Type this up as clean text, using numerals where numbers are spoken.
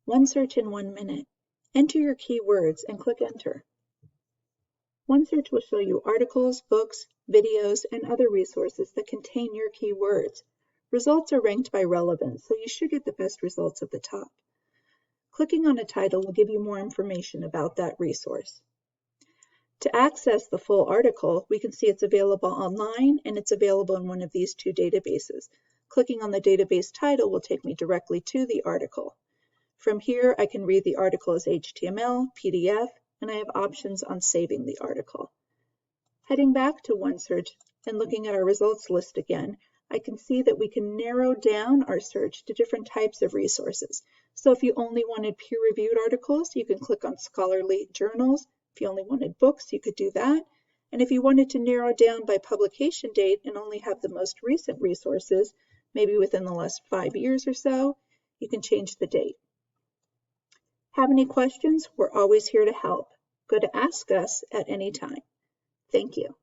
OneSearch in 1 minute. Enter your keywords and click Enter. OneSearch will show you articles, books, videos, and other resources that contain your keywords. Results are ranked by relevance, so you should get the best results at the top. Clicking on a title will give you more information about that resource. To access the full article, we can see it's available online and it's available in one of these two databases. Clicking on the database title will take me directly to the article. From here, I can read the article as HTML, PDF, and I have options on saving the article. Heading back to OneSearch and looking at our results list again, I can see that we can narrow down our search to different types of resources. So if you only wanted peer-reviewed articles, you can click on scholarly journals. If you only wanted books, you could do that. And if you wanted to narrow down by publication date and only have the most recent resources, maybe within the last 5 years or so, you can change the date. Have any questions? We're always here to help. Go to Ask Us at any time. Thank you.